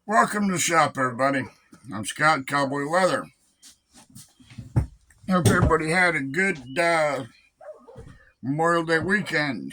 Welcome to the shop, everybody. I'm Scott Cowboy Weather. Hope everybody had a good Memorial Day weekend.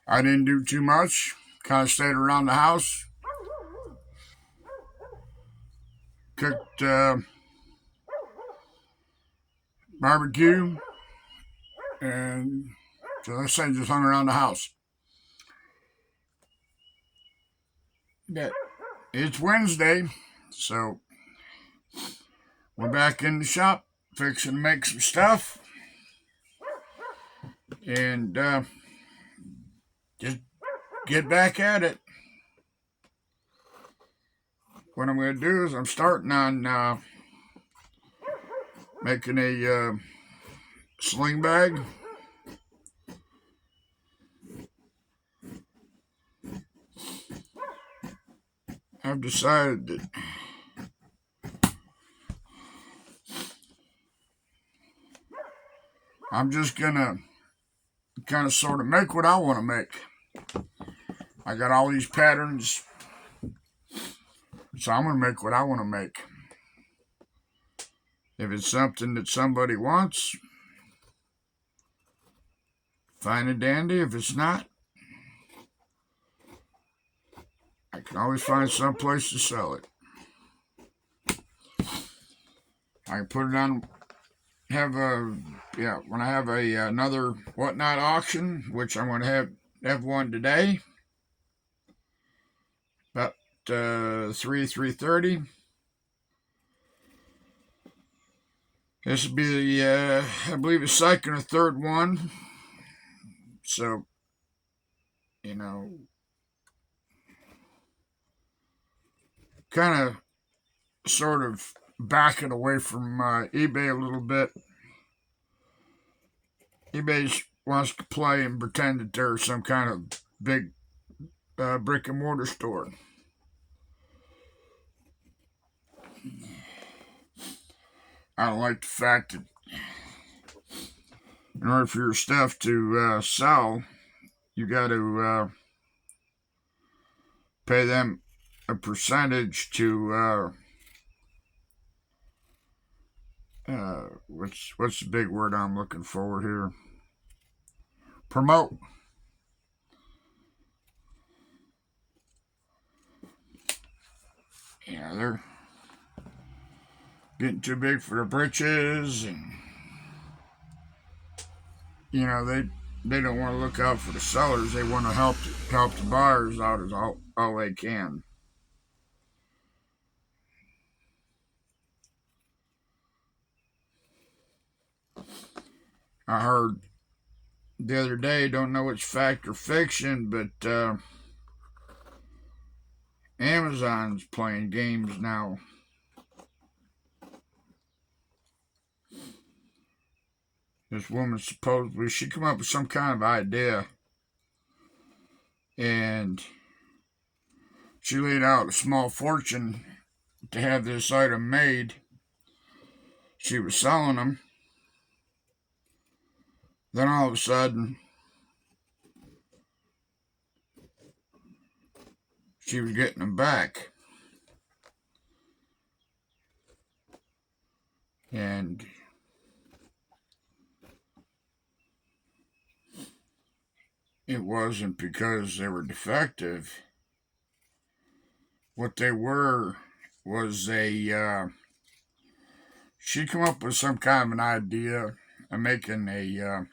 I didn't do too much. Kind of stayed around the house. Cooked barbecue. And so let's say just hung around the house. But it's Wednesday. So we're back in the shop. Fixing to make some stuff. And just get back at it. What I'm going to do is I'm starting on making a sling bag. I've decided that I'm just gonna kind of sort of make what I want to make. I got all these patterns, so I'm gonna make what I want to make. If it's something that somebody wants, fine and dandy. If it's not, I can always find some place to sell it. I can put it on, when I have another whatnot auction, which I'm going to have one today, about 3:30. This will be the I believe the second or third one. So, you know, kind of sort of backing away from eBay a little bit. eBay wants to play and pretend that they're some kind of big brick and mortar store. I don't like the fact that in order for your stuff to sell, you got to pay them a percentage to what's the big word I'm looking for here? Promote. Yeah, they're getting too big for their britches, and they don't want to look out for the sellers. They want to help the buyers out as all they can. I heard the other day, don't know it's fact or fiction, but Amazon's playing games now. This woman supposedly she come up with some kind of idea, and she laid out a small fortune to have this item made. She was selling them. Then all of a sudden, she was getting them back. And it wasn't because they were defective. What they were was she come up with some kind of an idea of making a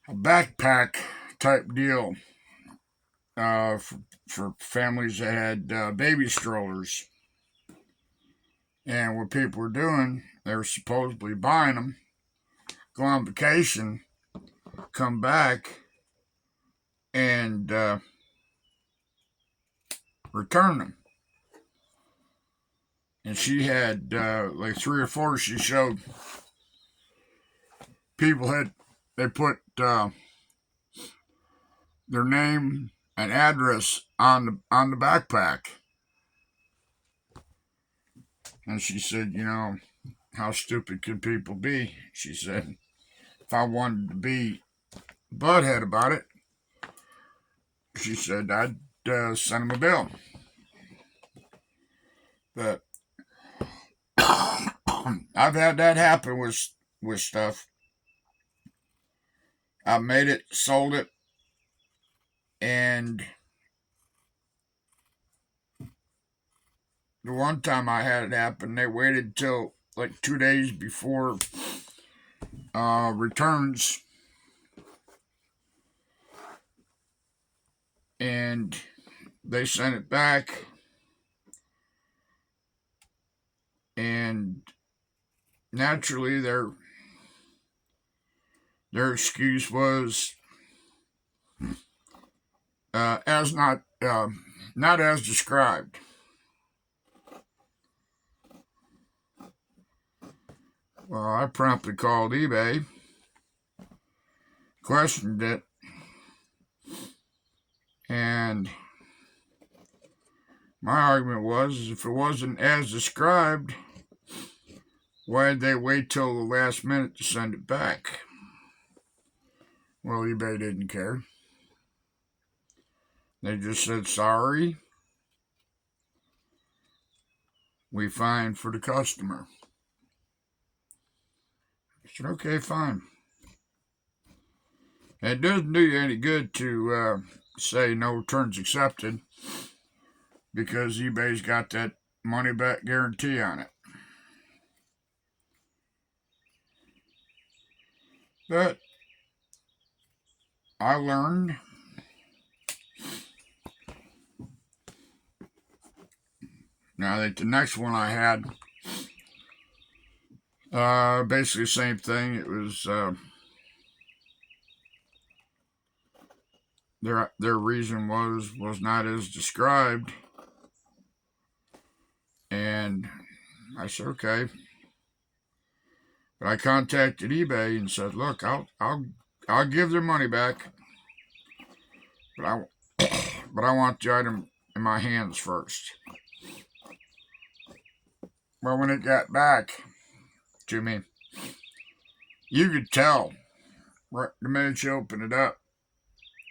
backpack type deal for families that had baby strollers. And what people were doing, they were supposedly buying them, go on vacation, come back, and return them. And she had like 3 or 4. She showed people they put their name and address on the backpack. And she said, how stupid could people be? She said, if I wanted to be butthead about it. She said I'd send him a bill. But I've had that happen with stuff. I made it, sold it, and the one time I had it happen, they waited till like 2 days before returns, and they sent it back, and naturally their excuse was as not as described. Well, I promptly called eBay, questioned it, and my argument was if it wasn't as described, why did they wait till the last minute to send it back? Well, eBay didn't care. They just said, sorry, we fine for the customer. I said, okay, fine. It doesn't do you any good to say no returns accepted because eBay's got that money back guarantee on it. But I learned now that the next one I had, basically the same thing. It was their reason was not as described, and I said okay. But I contacted eBay and said, look, I'll give their money back, but I want the item in my hands first. Well, when it got back to me, you could tell right the minute you opened it up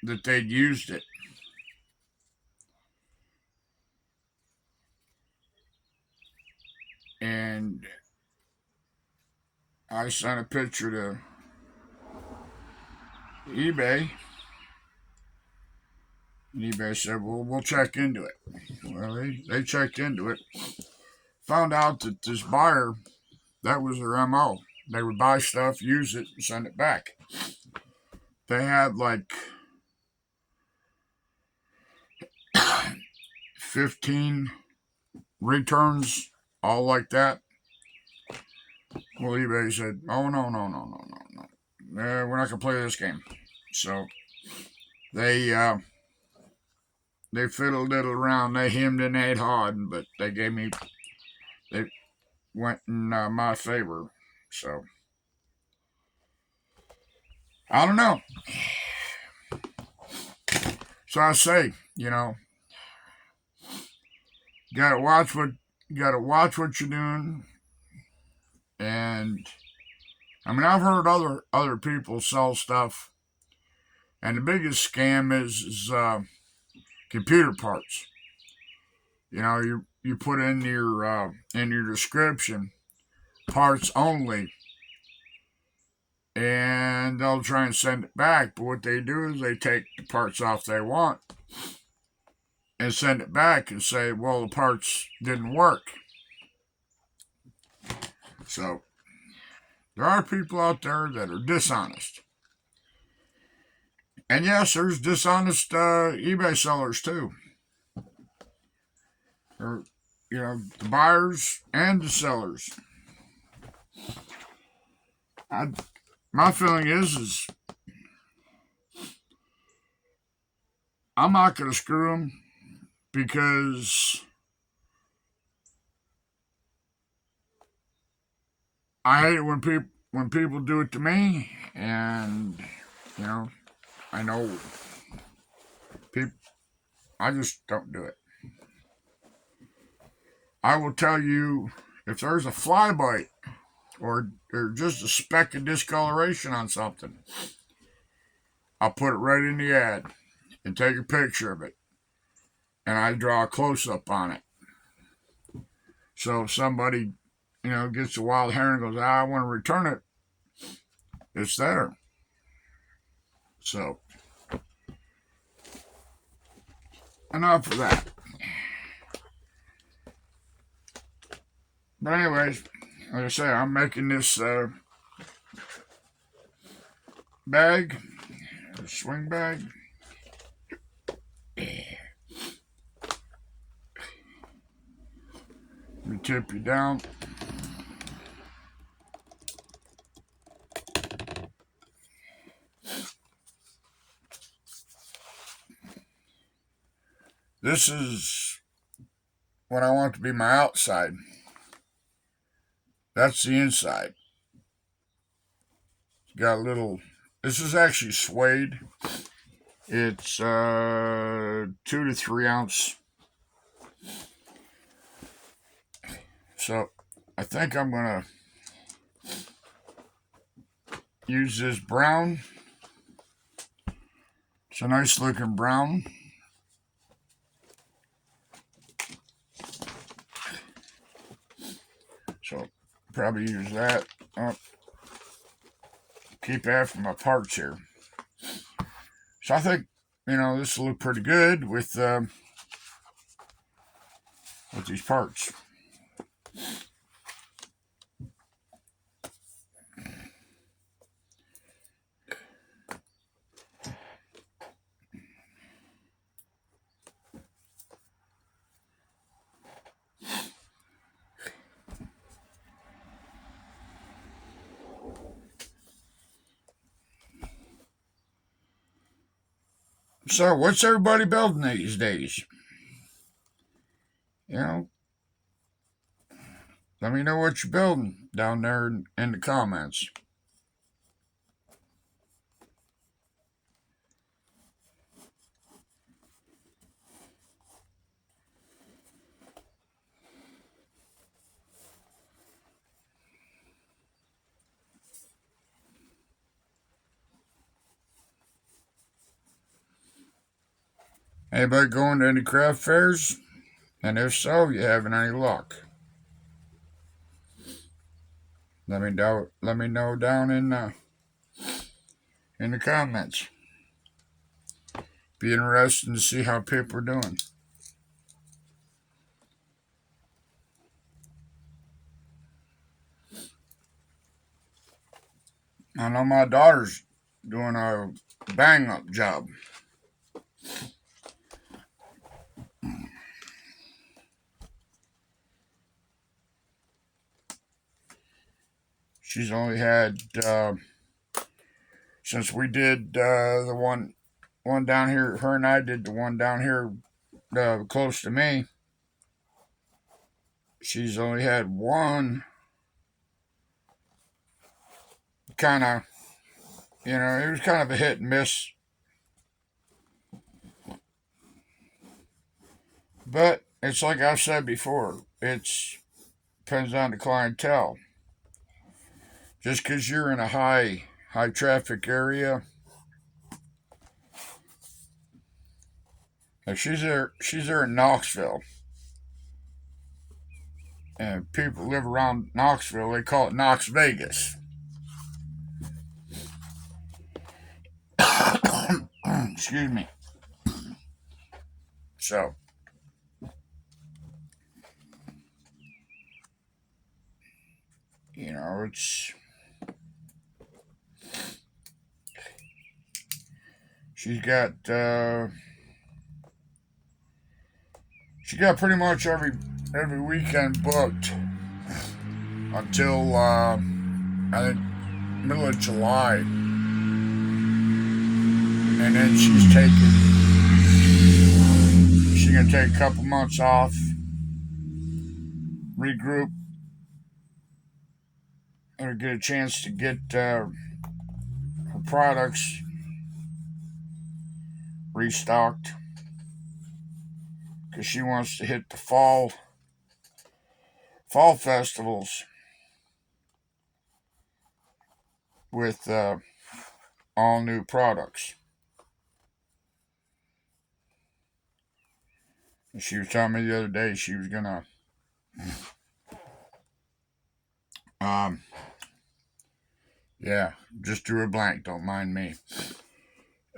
that they'd used it. And I sent a picture to eBay. And eBay said, well, we'll check into it. Well, they checked into it. Found out that this buyer, that was their MO. They would buy stuff, use it, and send it back. They had like 15 returns, all like that. Well, eBay said, oh, no. We're not going to play this game. So they fiddled it around. They hemmed and they hawed, but they went in my favor. So I don't know. So I say, you gotta watch what you're doing. And I mean, I've heard other people sell stuff, and the biggest scam is computer parts. You put in your description parts only, and they'll try and send it back. But what they do is they take the parts off they want and send it back and say, well, the parts didn't work. So there are people out there that are dishonest. And yes, there's dishonest eBay sellers too. Or, the buyers and the sellers. My feeling is I'm not going to screw them because I hate it when people do it to me, and I know people. I just don't do it. I will tell you if there's a fly bite or just a speck of discoloration on something, I'll put it right in the ad and take a picture of it, and I draw a close up on it. So if somebody, gets a wild hair and goes, I want to return it, it's there. So enough of that. But anyways, like I say, I'm making this bag, swing bag. Let me tip you down. This is what I want to be my outside. That's the inside. Got a little. This is actually suede. It's 2 to 3 ounce. So I think I'm gonna use this brown. It's a nice looking brown. So probably use that. Keep after my parts here. So I think this will look pretty good with these parts. So what's everybody building these days? Let me know what you're building down there in the comments. Anybody going to any craft fairs? And if so, you having any luck? Let me know down in the comments. Be interesting to see how people are doing. I know my daughter's doing a bang up job. She's only had since we did the one down here. Her and I did the one down here close to me. She's only had one kind of, it was kind of a hit and miss. But it's like I've said before, it depends on the clientele. Just because you're in a high traffic area, like she's there in Knoxville, and people live around Knoxville. They call it Knox Vegas. Excuse me. So it's she's got pretty much every weekend booked until I think middle of July, and then she's gonna take a couple months off, regroup, and get a chance to get her products restocked, because she wants to hit the fall festivals with all new products. She was telling me the other day she was gonna, um, yeah, just drew a blank. Don't mind me.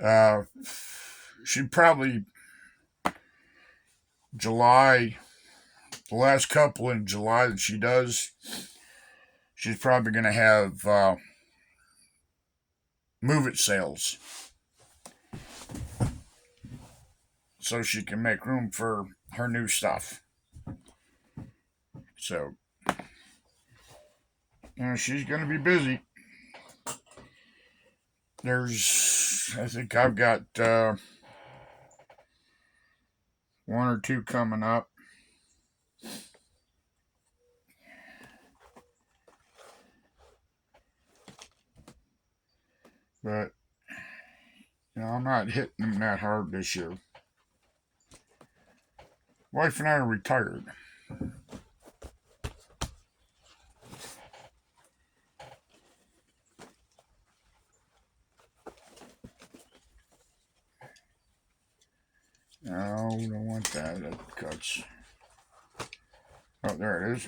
Uh, she'd probably July, the last couple in July that she does, she's probably gonna have move it sales so she can make room for her new stuff. So, she's gonna be busy. I think I've got one or two coming up. But, I'm not hitting them that hard this year. Wife and I are retired. No, we don't want that. That cuts. Oh, there it is.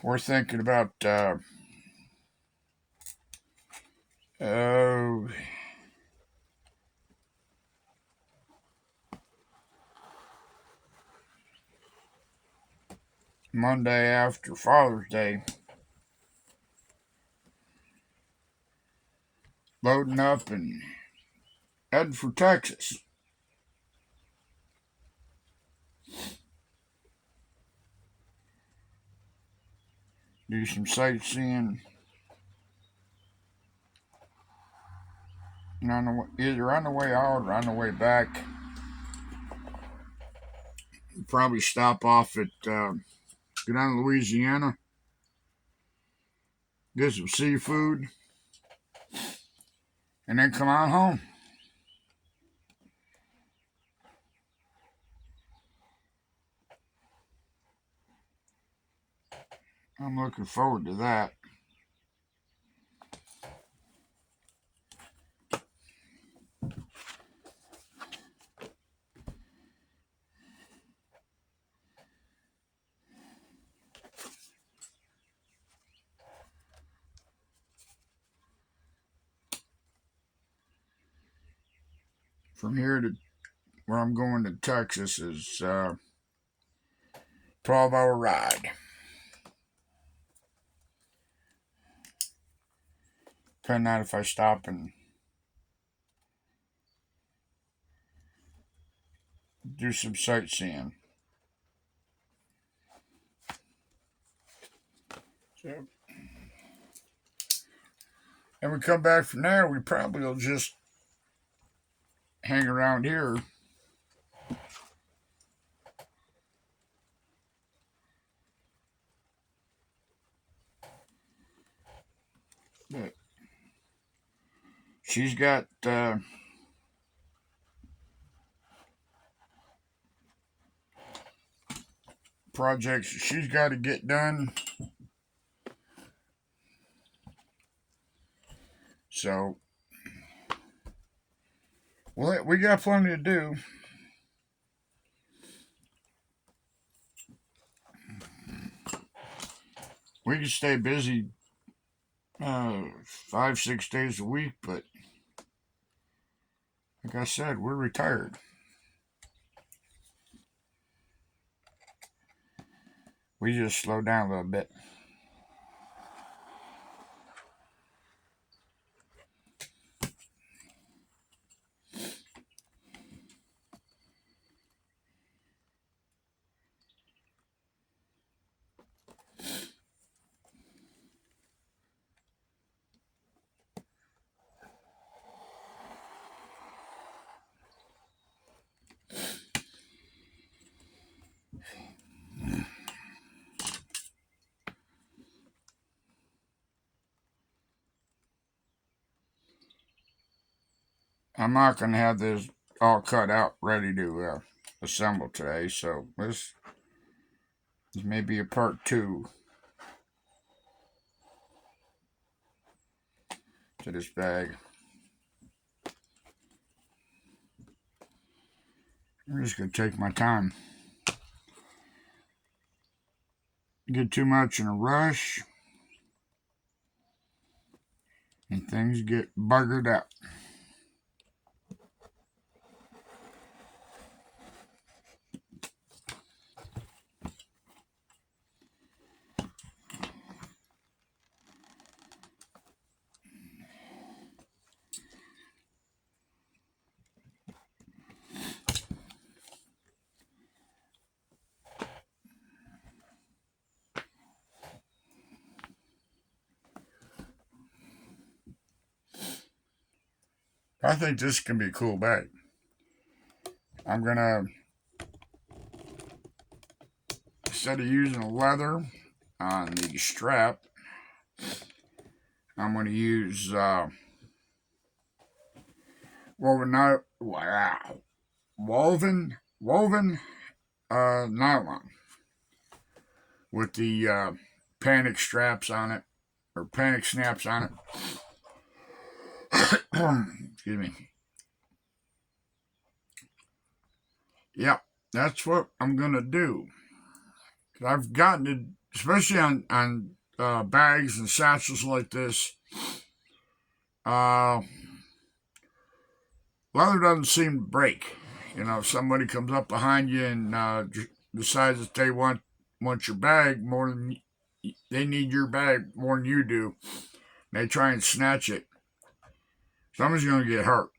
We're thinking about oh, Monday after Father's Day, loading up and heading for Texas. Do some sightseeing. And either on the way out or on the way back. Probably stop off at go down to Louisiana, get some seafood, and then come on home. I'm looking forward to that. From here to where I'm going to Texas is 12-hour ride. Depending on if I stop and do some sightseeing. So, and we come back from there, we probably will just hang around here. But she's got projects she's got to get done. So, well, we got plenty to do. We can stay busy 5, 6 days a week, but like I said, we're retired. We just slow down a little bit. I'm not going to have this all cut out ready to assemble today, so this may be a part 2 to this bag. I'm just going to take my time. Get too much in a rush, and things get buggered up. I think this can be a cool bag. I'm going to, instead of using leather on the strap, I'm going to use woven nylon with the panic straps on it, or panic snaps on it. Excuse me. Yep, that's what I'm gonna do. I've gotten it, especially on bags and satchels like this. Leather doesn't seem to break. You know, if somebody comes up behind you and decides that they want your bag more than they need your bag more than you do, they try and snatch it, somebody's going to get hurt.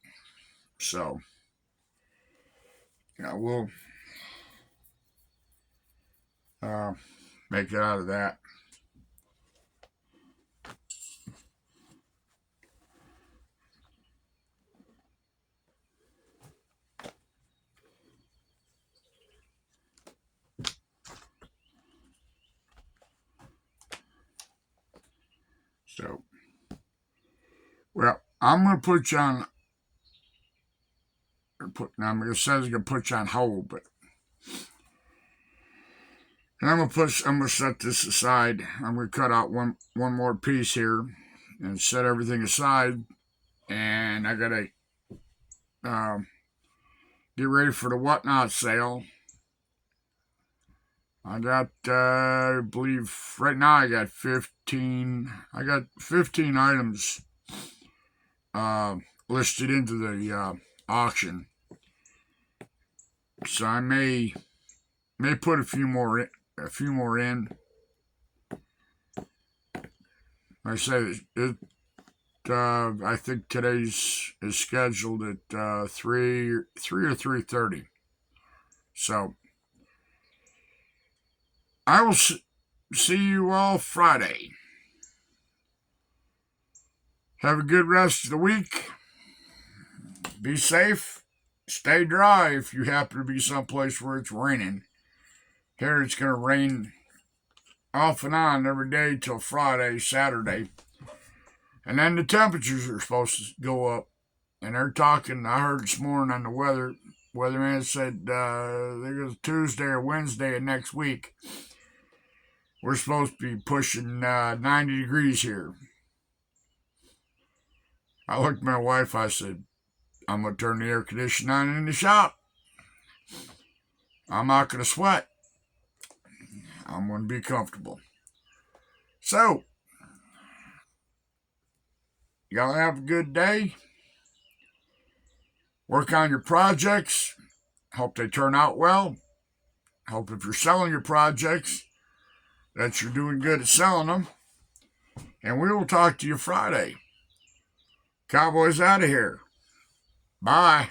So, we'll make it out of that. So, well, I'm going to put you on. It says it's going to put you on hold, but and I'm gonna set this aside. I'm gonna cut out one more piece here and set everything aside. And I gotta get ready for the whatnot sale. I got, I believe right now I got 15. I got 15 items listed into the auction. So I may put a few more in. Like I said, I think today's is scheduled at 3 or 3:30. So I will see you all Friday. Have a good rest of the week. Be safe. Stay dry if you happen to be someplace where it's raining. Here it's going to rain off and on every day till Friday, Saturday. And then the temperatures are supposed to go up. And they're talking, I heard this morning on the weatherman said, I think it was Tuesday or Wednesday of next week, we're supposed to be pushing 90 degrees here. I looked at my wife, I said, I'm going to turn the air conditioning on in the shop. I'm not going to sweat. I'm going to be comfortable. So, y'all have a good day. Work on your projects. Hope they turn out well. Hope if you're selling your projects that you're doing good at selling them. And we will talk to you Friday. Cowboys out of here. Bye.